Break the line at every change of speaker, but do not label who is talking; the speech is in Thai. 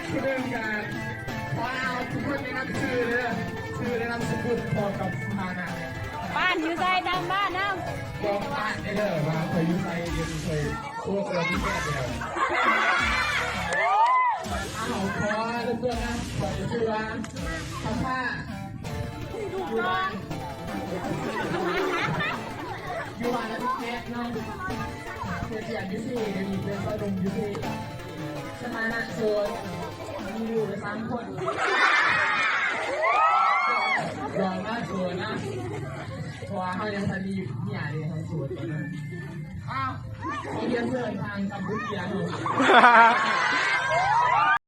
คือเรื่องการขอเอาทุกคนในนามชื่อเลยชื่อในนามสกุลพอกับสถานะเนี่ย
บ้านอยู่ใจตามบ้านนะ
บอกบ้านได้เลยว่าเคยยุ่งใจเรียนเคยตัวเกินที่แค่เดียวเอาขอเพื่อนนะขอชื่อว่าทำผ้าอยู่บ้านอยู่บ้านแล้วพี่แคทน้องเพื่อนอยากยุ่งที่มีเพื่อนก็ดมยุ่งที่สถานะโสดมีอยู่ใน3 คนยอมมากโสดนะเพราะว่าเขายังทันดีเนี่ยเลยทั้งโสดนะอ้าวเขาเรียนเพื่อนทางกัมพูชาหนู